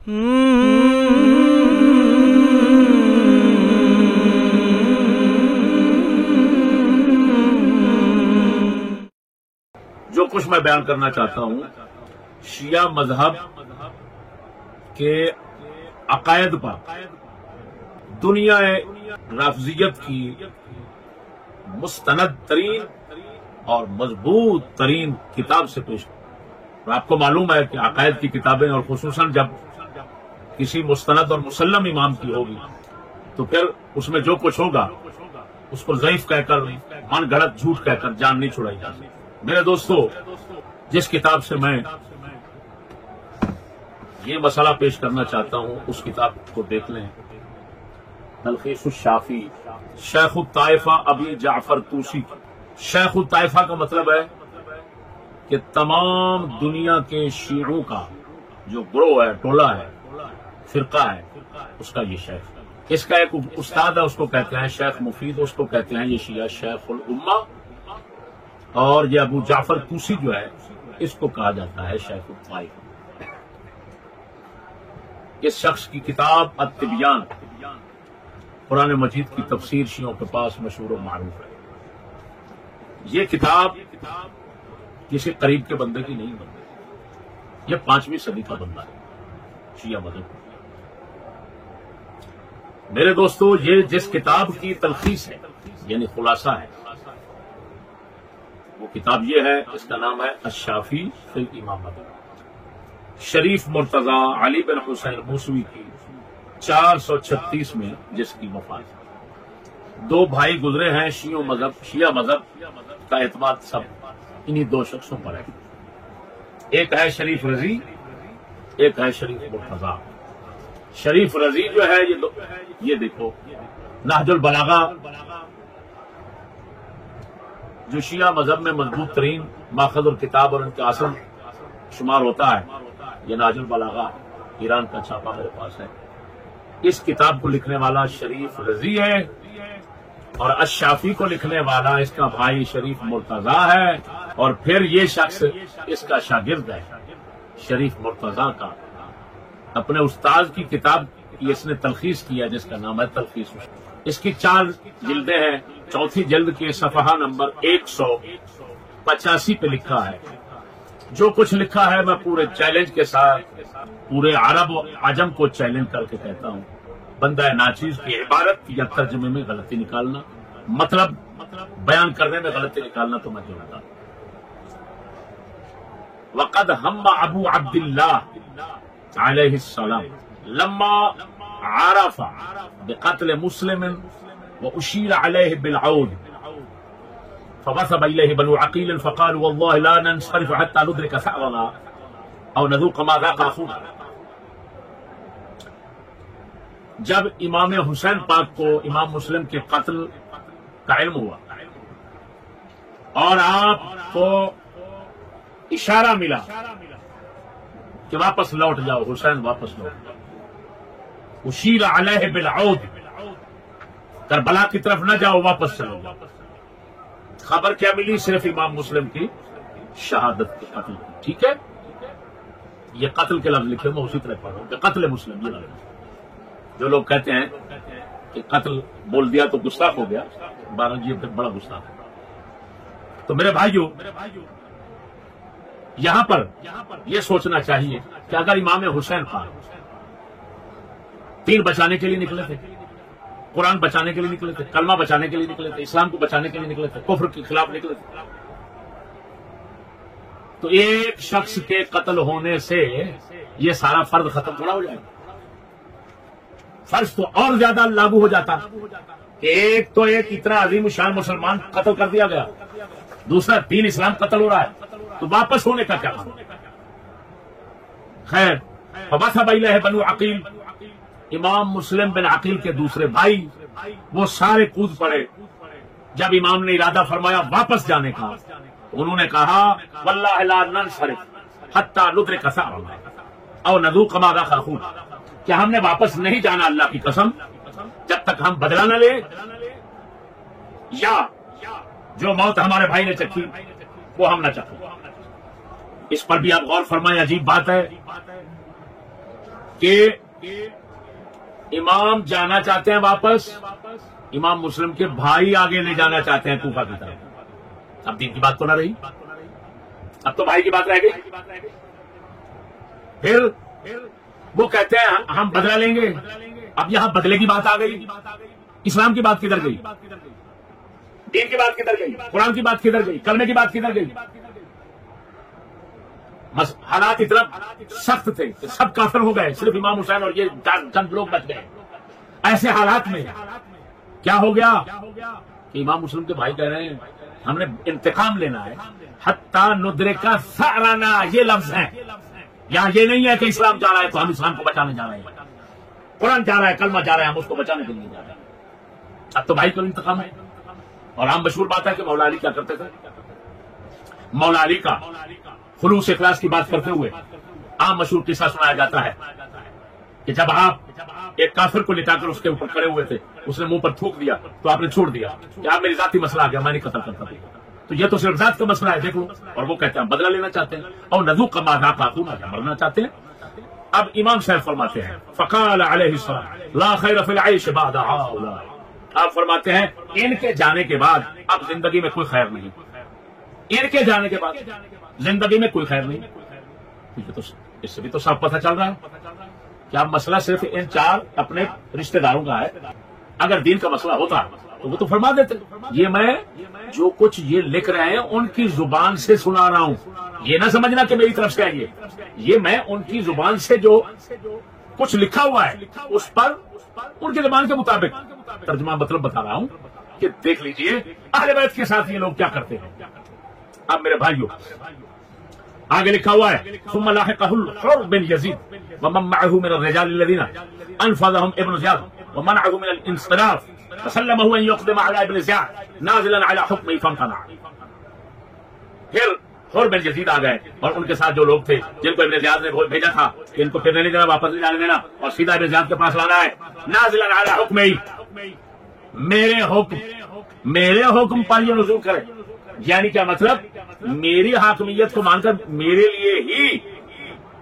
جو کچھ میں بیان کرنا چاہتا ہوں شیعہ مذہب کے عقائد پر دنیا رافضیت کی مستند ترین اور مضبوط ترین کتاب سے پیش اور آپ کو معلوم ہے کہ عقائد کی کتابیں اور خصوصاً جب کسی مستند اور مسلم امام کی ہوگی تو پھر اس میں جو کچھ ہوگا اس کو ضعیف کہہ کر من گھڑت جھوٹ کہہ کر جان نہیں چھڑائی جا سکتی۔ میرے دوستو، جس کتاب سے میں یہ مسئلہ پیش کرنا چاہتا ہوں اس کتاب کو دیکھ لیں، تلخیص الشافی، شیخ الطائفہ ابی جعفر طوسی۔ شیخ الطائفہ کا مطلب ہے کہ تمام دنیا کے شیعوں کا جو گروہ ہے، ٹولہ ہے، فرقہ ہے، اس کا یہ شیخ ہے۔ اس کا ایک استاد ہے، اس کو کہتے ہیں شیخ مفید، اس کو کہتے ہیں یہ شیعہ شیخ الامہ، اور یہ ابو جعفر طوسی جو ہے اس کو کہا جاتا ہے شیخ الطائفہ۔ اس شخص کی کتاب التبیان، قرآن مجید کی تفسیر شیعوں کے پاس مشہور و معروف ہے۔ یہ کتاب کسی قریب کے بندے کی نہیں بنتی، یہ 5ویں صدی کا بندہ ہے شیعہ مذہب۔ میرے دوستو، یہ جس کتاب کی تلخیص ہے یعنی خلاصہ ہے وہ کتاب یہ ہے، اس کا نام ہے الشافی فی الامامہ، شریف مرتضی علی بن حسین موسوی کی 436 میں جس کی وفات ہے۔ 2 بھائی گزرے ہیں، شیعہ مذہب کا اعتماد سب انہی 2 شخصوں پر ہے، ایک ہے شریف رضی، ایک ہے شریف مرتضی۔ شریف رضی جو ہے یہ دیکھو نہج البلاغہ جو شیعہ مذہب میں مضبوط ترین ماخذ الکتاب اور ان کے اصل شمار ہوتا ہے، یہ نہج البلاغہ ایران کا چھاپا میرے پاس ہے۔ اس کتاب کو لکھنے والا شریف رضی ہے اور الشافی کو لکھنے والا اس کا بھائی شریف مرتضی ہے، اور پھر یہ شخص اس کا شاگرد ہے شریف مرتضی کا۔ اپنے استاد کی کتاب کی اس نے تلخیص کیا جس کا نام ہے تلخیص۔ اس کی 4 جلدیں ہیں، 4تھی جلد کے صفحہ نمبر 185 پہ لکھا ہے۔ جو کچھ لکھا ہے میں پورے چیلنج کے ساتھ پورے عرب و عجم کو چیلنج کر کے کہتا ہوں، بندہ ناچیز کی عبارت یا ترجمے میں غلطی نکالنا، مطلب بیان کرنے میں غلطی نکالنا تو میں جانتا ہوں۔ وقد ہم ابو عبداللہ علیہ السلام لما عرف بقتل مسلم واشير عليه بالعود فوثب اليه بنو عقيل فقالوا والله لا ننصرف حتى ندرك ثأرنا او نذوق ما ذاق اخونا۔ جب امام حسین پاک کو امام مسلم کے قتل کا علم ہوا اور آپ کو اشارہ ملا کہ واپس لوٹ جاؤ، حسین واپس لوٹ جاؤ، اشیر علیہ بالعود، کربلا کی طرف نہ جاؤ، واپس چلو جاؤ۔ خبر کیا ملی؟ صرف امام مسلم کی شہادت کے قتل کی۔ ٹھیک ہے، یہ قتل کے لفظ لکھے میں اسی طرح پڑھ رہا ہوں کہ قتل مسلم یہ لفظ۔ جو لوگ کہتے ہیں کہ قتل بول دیا تو گستاخ ہو گیا، 12 جی پھر بڑا گستاخ ہے۔ تو میرے بھائیوں، یہاں پر یہ سوچنا چاہیے کہ اگر امام حسین پاک دین بچانے کے لیے نکلے تھے، قرآن بچانے کے لیے نکلے تھے، کلمہ بچانے کے لیے نکلے تھے، اسلام کو بچانے کے لیے نکلے تھے، کفر کے خلاف نکلے تھے، تو ایک شخص کے قتل ہونے سے یہ سارا فرض ختم تھوڑا ہو جائے گا۔ فرض تو اور زیادہ لاگو ہو جاتا کہ ایک تو ایک اتنا عظیم شان مسلمان قتل کر دیا گیا، دوسرا دین اسلام قتل ہو رہا ہے، تو واپس ہونے کا کیا معنی؟ خیر، فوثب الیہ بنو عقیل، امام مسلم بن عقیل کے دوسرے بھائی وہ سارے کود پڑے۔ جب امام نے ارادہ فرمایا واپس جانے کا، انہوں نے کہا واللہ لا ننصرف حتی ندرک ثأرنا او نذوق ما ذاق اخونا، کہ ہم نے واپس نہیں جانا اللہ کی قسم جب تک ہم بدلہ نہ لے، یا جو موت ہمارے بھائی نے چکھی وہ ہم نہ چکھیں۔ اس پر بھی آپ غور فرمائیں، عجیب بات ہے، کہ امام جانا چاہتے ہیں واپس، امام مسلم کے بھائی آگے لے جانا چاہتے ہیں کوفہ کی طرف. اب دین کی بات تو نہ رہی، اب تو بھائی کی بات رہ گئی. پھر وہ کہتے ہیں ہم بدلہ لیں گے. اب یہاں بدلے کی بات آ گئی. اسلام کی بات کدھر گئی؟ دین کی بات کدھر گئی؟ قرآن کی بات کدھر گئی؟ کلمے کی بات کدھر گئی؟ حالات اتنا سخت تھے کہ سب کافر ہو گئے، صرف امام حسین اور یہ چند لوگ بچ گئے. ایسے حالات میں کیا ہو گیا کہ امام مسلم کے بھائی کہہ رہے ہیں ہم نے انتقام لینا ہے. حتی ندرکا ثأرنا، یہ لفظ ہے. یہاں یہ نہیں ہے کہ اسلام جا رہا ہے تو ہم اسلام کو بچانے جا رہے ہیں. قرآن جا رہا ہے، کلمہ جا رہا ہے، ہم اس کو بچانے کے لیے جا رہے ہیں. اب تو بھائی کو انتقام ہے. اور عام مشہور بات ہے کہ مولا علی کیا کرتے تھے. مولا علی کا خلوص اخلاص کی بات کرتے ہوئے عام مشہور قصہ سنایا جاتا ہے کہ جب آپ ایک کافر کو لٹا کر اس کے اوپر کھڑے ہوئے تھے، اس نے منہ پر تھوک دیا تو آپ نے چھوڑ دیا کہ آپ میری ذاتی مسئلہ آ گیا، میں نہیں قتل کرتا. تو یہ تو صرف ذات کا مسئلہ ہے، دیکھ لو. اور وہ کہتے ہیں ہم بدلہ لینا چاہتے ہیں اور نذوق کا ماذا قاتون مرنا چاہتے ہیں. اب امام صاحب فرماتے ہیں فقال علیہ السلام لا خیر فی العیش بعد هؤلاء. آپ فرماتے ہیں ان کے جانے کے بعد اب زندگی میں کوئی خیر نہیں. ان کے جانے کے بعد زندگی میں کوئی خیر نہیں. تو اس سے بھی تو صاف پتہ چل رہا ہے کہ اب مسئلہ صرف ان چار اپنے رشتہ داروں کا ہے. اگر دین کا مسئلہ ہوتا تو وہ تو فرما دیتے یہ میں جو کچھ یہ لکھ رہے ہیں ان کی زبان سے سنا رہا ہوں. یہ نہ سمجھنا کہ میری طرف سے ہے یہ میں ان کی زبان سے جو کچھ لکھا ہوا ہے اس پر ان کی زبان کے مطابق ترجمہ مطلب بتا رہا ہوں کہ دیکھ لیجئے اہل بیت کے ساتھ یہ لوگ کیا کرتے ہیں. اب میرے بھائیوں آگے لکھا ہوا ہے ثم لاحقه الحر بن يزيد ومن معه من الرجال الذين انفذهم ابن زياد ومنعه من الانصراف فسلمه ان يقدم على ابن زياد نازلا على حكمه فامتنع. پھر حر بن یزید آ گئے اور ان کے ساتھ جو لوگ تھے جن کو ابن زیاد نے بھیجا تھا کہ ان کو پھر نہیں دینا، واپس نہیں جانے دینا اور سیدھا ابن زیاد کے پاس لانا ہے. نازلا على حكمه، میرے حکم پر یہ نزول کرے. یعنی کیا مطلب؟ میری حاکمیت کو مان کر میرے لیے ہی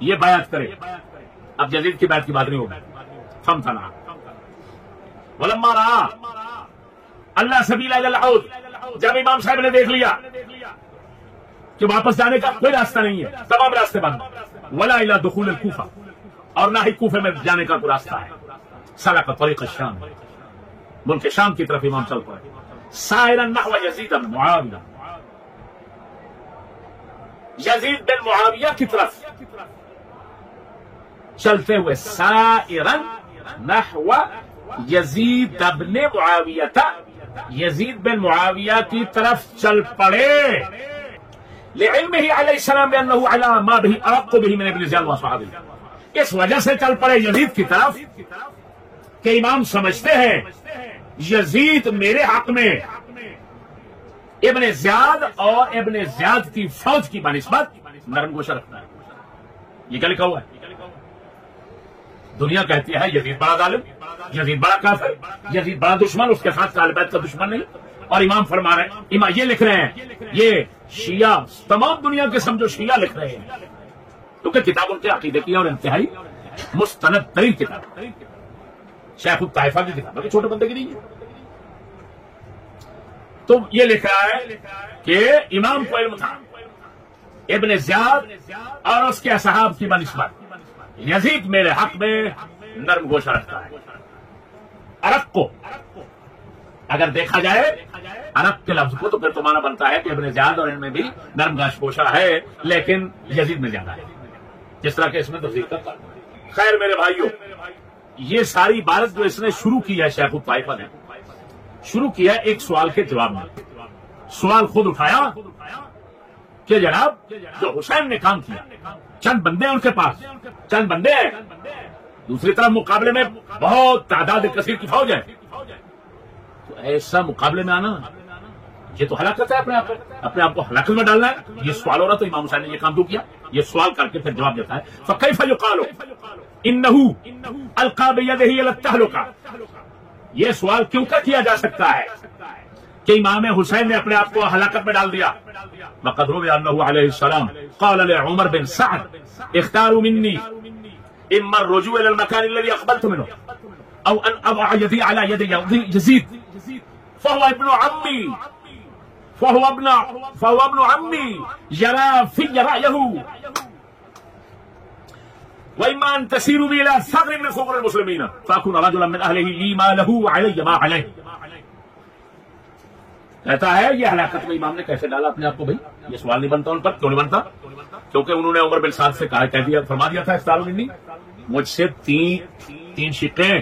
یہ بیعت کرے. اب یزید کی بیعت کی بات نہیں ہوگی. فامتنع ولما رأى اللہ سبیل الی العود، جب امام صاحب نے دیکھ لیا کہ واپس جانے کا کوئی راستہ نہیں ہے، تمام راستے بند. ولا الی دخول الکوفہ، اور نہ ہی کوفے میں جانے کا کوئی راستہ ہے. سلک طریق الشام، ملک شام کی طرف امام چل پڑے. سائرا نحو یزید بن معاویہ، یزید بن معاویہ کی طرف چلتے ہوئے. سائرا نحو یزید بن معاویہ، یزید بن معاویہ کی طرف چل پڑے. لعلمہ علیہ السلام بأنہ علی ما به ارق به من ابن زیاد واصحابہ، اس وجہ سے چل پڑے یزید کی طرف کہ امام سمجھتے ہیں یزید میرے حق میں ابن زیاد اور ابن زیاد کی فوج کی بنسبت نرم گوشہ رکھتا ہے. یہ کیا لکھا ہوا ہے؟ دنیا کہتی ہے یزید بڑا ظالم، یزید بڑا کافر، یزید بڑا دشمن، اس کے ساتھ اہل بیت کا دشمن نہیں. اور امام فرما رہے ہیں، امام یہ لکھ رہے ہیں، یہ شیعہ تمام دنیا کے سمجھو شیعہ لکھ رہے ہیں کیونکہ کتاب ان کے عقیدے کی اور انتہائی مستند ترین کتاب. شیخ الطائفہ کی کتاب ہے، چھوٹے بندے کی نہیں ہے. تو یہ لکھ رہا ہے کہ امام کو علم تھا ابن زیاد اور اس کے اصحاب کی بنسبت یزید میرے حق میں نرم گوشہ رکھتا ہے. عرق کو اگر دیکھا جائے عرق کے لفظ کو تو پھر تو معنی بنتا ہے کہ ابن زیاد اور ان میں بھی نرم گوشہ ہے لیکن یزید میں زیادہ ہے، جس طرح کہ اس میں تفصیل کرتا ہے. خیر میرے بھائیوں، یہ ساری عبارت جو اس نے شروع کی ہے شیخ الطائفہ نے شروع کیا ایک سوال کے جواب میں. سوال خود اٹھایا کہ جناب جو حسین نے کام کیا، چند بندے ان کے پاس، چند بندے ہیں، دوسری طرف مقابلے میں بہت تعداد کثیر کی فوج ہے. تو ایسا مقابلے میں آنا یہ تو ہلاکت ہے، اپنے آپ کو ہلاکت میں ڈالنا ہے. یہ سوال ہو رہا تو امام حسین نے یہ کام کیوں کیا؟ یہ سوال کر کے پھر جواب دیتا ہے. فکیف یقال انہ القی بیدہ الی التہلکہ، یہ سوال کیوں کر کیا جا سکتا ہے کہ امام حسین نے اپنے آپ کو ہلاکت میں ڈال دیا؟ وقد روی انہ علیہ السلام قال لعمر بن سعد اختاروا منی اما الرجوع الى المكان الذي اقبلت منه او ان اضع يدي على يد يزيد فهو ابن عمي فهو ابن عمي يرى في رأيه وإما أن تسيروا بي إلى ثغر من ثغور المسلمين فأكون رجلا من أهله لي ما له علي ما عليه. کہتا ہے یہ ہلاکت میں امام نے کیسے ڈالا اپنے آپ کو؟ بھائی یہ سوال نہیں بنتا ان پر. کیوں نہیں بنتا؟ کیونکہ انہوں نے عمر بن سعد سے کہہ دیا، فرما دیا تھا استار الجنی مجھ سے تین شقیں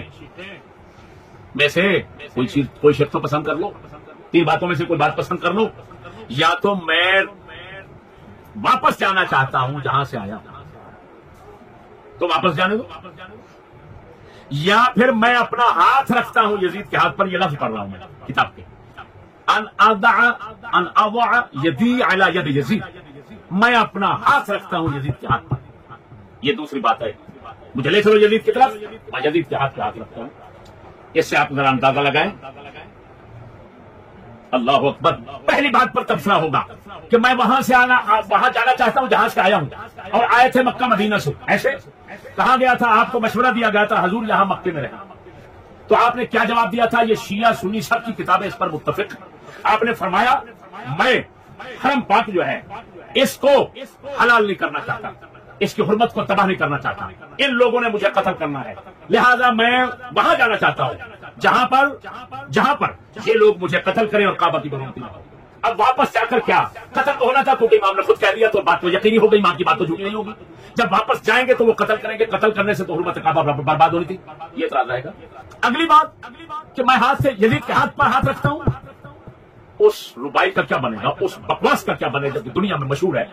میں سے کوئی شق تو پسند کر لو، تین باتوں میں سے کوئی بات پسند کر لو. یا تو میں واپس جانا چاہتا ہوں جہاں سے آیا تو واپس جانے دو، یا پھر میں اپنا ہاتھ رکھتا ہوں یزید کے ہاتھ پر. یہ لفظ پڑھ رہا ہوں میں کتاب کے، ان اضع یدی علی ید یزید، میں اپنا ہاتھ رکھتا ہوں یزید کے ہاتھ پر. یہ دوسری بات ہے، مجھے لے چلو یزید کی طرف، میں یزید کے ہاتھ پہ ہاتھ رکھتا ہوں. اس سے آپ ذرا اندازہ لگائیں. اللہ اکبر. پہلی بات پر تبصرہ ہوگا کہ میں وہاں جانا چاہتا ہوں جہاں سے آیا ہوں، اور آئے تھے مکہ مدینہ سے. ایسے کہا گیا تھا، آپ کو مشورہ دیا گیا تھا حضور یہاں مکے میں رہے، تو آپ نے کیا جواب دیا تھا؟ یہ شیعہ سنی سب کی کتابیں اس پر متفق. آپ نے فرمایا میں حرم پاک جو ہے اس کو حلال نہیں کرنا چاہتا، اس کی حرمت کو تباہ نہیں کرنا چاہتا. ان لوگوں نے مجھے قتل کرنا ہے، لہذا میں وہاں جانا چاہتا ہوں جہاں پر یہ لوگ مجھے قتل کریں اور کعبہ کی بناتی ہوں. اب واپس جا کر کیا قتل تو ہونا تھا، کیونکہ امام نے خود کہہ دیا تو بات تو یقینی ہو گئی، امام کی بات تو جھوٹی نہیں ہوگی. جب واپس جائیں گے تو وہ قتل کریں گے، قتل کرنے سے تو حرمت کعبہ برباد ہونی تھی. یہ اعتراض رہے گا. اگلی بات کہ میں ہاتھ سے یزید کے ہاتھ پر ہاتھ رکھتا ہوں، اس ربائی کا کیا بنے گا، اس بکواس کا کیا بنے گا کہ دنیا میں مشہور ہے،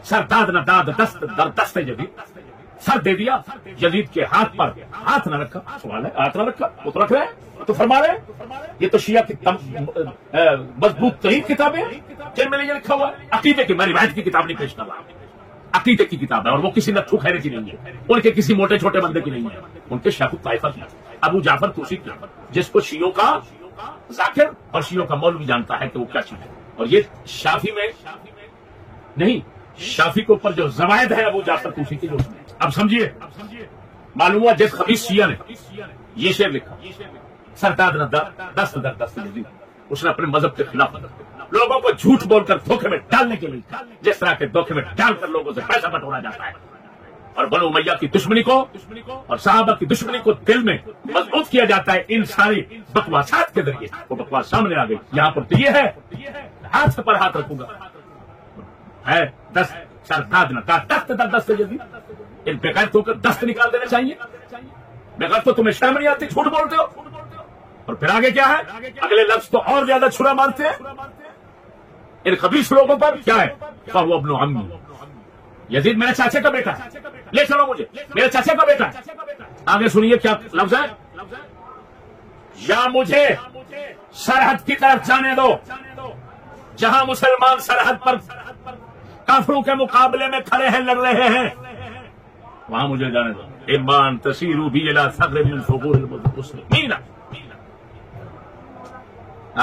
سر داد نہ داد دست در دست ہے جدید. سر دے دیا، یزید کے ہاتھ پر ہاتھ نہ رکھا. سوال ہے ہاتھ نہ رکھا، وہ تو رکھ رہے تو فرما رہے یہ تو شیعہ کی مضبوط ترین کتابیں جن میں یہ لکھا ہوا ہے. عقیدے کی میں روایت کی کتاب نہیں پیش کر رہا، عقیدے کی کتاب ہے، اور وہ کسی نتھو خیرے کی نہیں ہے، ان کے کسی موٹے چھوٹے بندے کی نہیں ہے، ان کے شیخ الطائفہ کی ابو جعفر طوسی کی، جس کو شیعوں کا ذاکر اور شیعوں کا مولوی جانتا ہے کہ وہ کیا چیز ہے. اور یہ شافی میں نہیں، شافی کے اوپر جو زوائد ہے ابو جعفر طوسی کی جو اس میں. اب سمجھیے معلوم ہوا جس خبیث شیعہ نے یہ شعر لکھا، سرداد نہ دست در دست یزید، اس نے اپنے مذہب کے خلاف لوگوں کو جھوٹ بول کر دھوکے میں ڈالنے کے لیے، جس طرح کے دھوکے میں ڈال کر لوگوں سے پیسہ بٹورا جاتا ہے، اور بنو امیہ کی دشمنی کو اور صحابہ کی دشمنی کو دل میں مضبوط کیا جاتا ہے ان ساری بکواسات کے ذریعے. وہ بکواس سامنے آ گئی. یہاں پر تو یہ ہے ہاتھ پر ہاتھ رکھوں گا ہے دست سرداد نہ دست در دست یزید. ان بغیرتوں کو دست نکال دینا چاہیے. بغیرتوں تمہیں شرم نہیں آتی، جھوٹ بولتے ہو. اور پھر آگے کیا ہے؟ اگلے لفظ تو اور زیادہ چھرا مارتے ہیں ان خبیث لوگوں پر. کیا ہے؟ فہو ابن عمی، یزید میرے چاچے کا بیٹا ہے، لے چلو مجھے، میرے چاچے کا بیٹا ہے. آگے سنیے کیا لفظ ہے، یا مجھے سرحد کی طرف جانے دو جہاں مسلمان سرحد پر کافروں کے مقابلے میں کھڑے ہیں، لڑ رہے ہیں، وہاں مجھے جانے دو. ایمان تسیروا بی الی ثغر من ثغور المسلمین.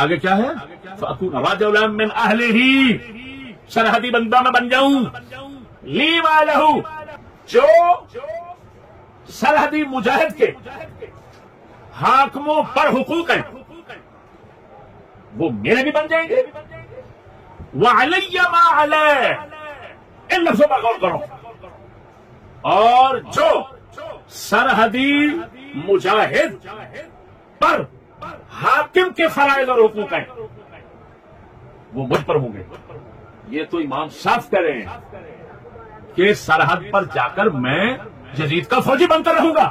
آگے کیا ہے؟ فاکون رجلا من اہلہ، سرحدی بندہ میں بن جاؤں. لی ما لہو، جو سرحدی مجاہد کے حاکموں پر حقوق ہیں وہ میرے بھی بن جائیں گے. وعلی ما علی، ان لفظوں پر غور کرو. اور جو سرحدی مجاہد پر حاکم کے فرائض اور حقوق ہیں وہ مجھ پر ہوں گے. یہ تو امام صاف کہہ رہے ہیں کہ سرحد پر جا کر میں یزید کا فوجی بن کر رہوں گا.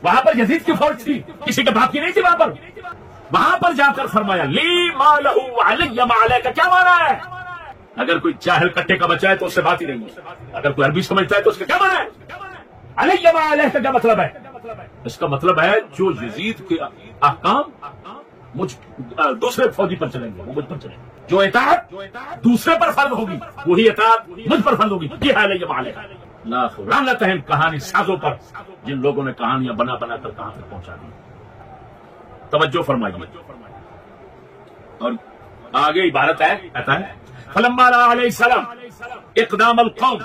وہاں پر یزید کی فوج تھی، کسی کے باپ کی نہیں تھی. وہاں پر جا کر فرمایا لی ما لہو علی ما علی کا کیا مانا ہے؟ اگر کوئی جاہل کٹے کا بچہ ہے تو اس سے بات ہی نہیں ہے. اگر کوئی عربی سمجھتا ہے تو اس کا کیا مانا ہے؟ علی ما علی کا کیا مطلب ہے؟ اس کا مطلب ہے جو یزید کے احکام دوسرے فوجی پر چلیں گے وہ مجھ پر چلیں گے. جو اطاعت دوسرے پر فرض ہوگی وہی اطاعت مجھ پر فرض ہوگی. یہ ہے علی ما علی. لعنت ہے کہانی سازوں پر جن لوگوں نے کہانیاں بنا بنا کر کہاں تک پہنچا دی. توجہ فرمائیے. اور آگے عبارت ہے، کہتا ہے فلما رأى علیہ السلام اقدام القوم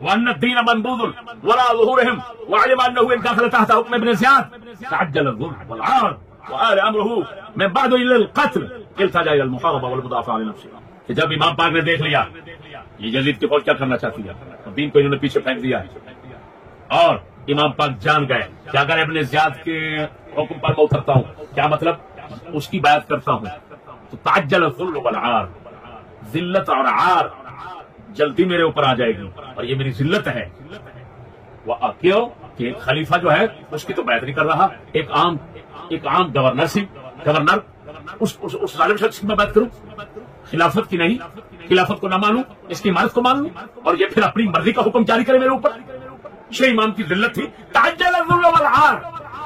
وأن الدين منبوذ وراء ظهورهم وعلم أنه إن دخل تحت حكم ابن زياد تعجل الظلم والعار وآل أمره من بعد إلى القتل التجا إلى المحاربة والمدافع عن نفسه. کہ جب امام پاک نے دیکھ لیا یہ یزید کی فوج کیا کرنا چاہتی ہے، دین کو انہوں نے پیچھے پھینک دیا اور امام پاک جان گئے کہ اگر ابن زیاد کے حکم پر میں اترتا ہوں، کیا مطلب اس کی بیعت کرتا ہوں، تو تعجل الذل والعار، ذلت اور عار جلدی میرے اوپر آ جائے گی اور یہ میری ذلت ہے. کیوں کہ ایک خلیفہ جو ہے اس کی تو بیعت نہیں کر رہا، ایک عام گورنر اس ظالم شخص کی میں بیعت کروں، خلافت کی نہیں، خلافت کو نہ مانوں، اس کی عمارت کو مان لوں اور یہ پھر اپنی مرضی کا حکم جاری کرے میرے اوپر. چھ امام کی ذلت تھی. تعجل الذل والعار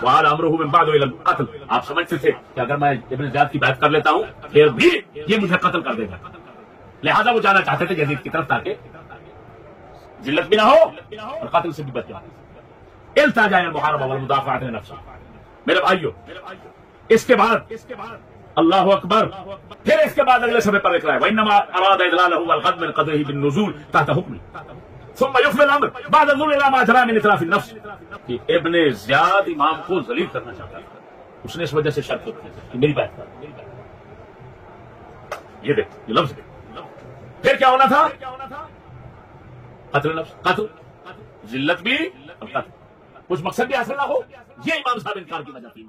وآل امره من بعد الى القتل. آپ سمجھتے تھے کہ اگر میں ابن زیاد کی بیعت کر لیتا ہوں پھر بھی یہ مجھے قتل کر دے گا، لہذا وہ جانا چاہتے تھے یزید کی طرف تاکہ ذلت بھی نہ ہو اور قتل سے بھی بچ جائے. التجا الى المحاربہ والمدافعۃ عن نفسه. میرے بھائیو، اس کے بعد اللہ اکبر، پھر اس کے بعد اگلے صفحے پر لکھ رہا ہے وانما اراد اذلاله والقدم من قدره بالنزول تحت حكمه ثم يفضي الامر بعد الظلم الى ما جرى من اتلاف النفس. کہ ابن زیاد امام کو ذلیل کرنا چاہتا تھا، اس نے اس وجہ سے شرط کی کہ میری بات کر. یہ دیکھ یہ لفظ پھر کیا ہونا تھا؟ قتل نفس، قتل، ذلت بھی اور قتل، کچھ مقصد بھی حاصل نہ ہو. یہ امام صاحب انکار کی وجہ تھی.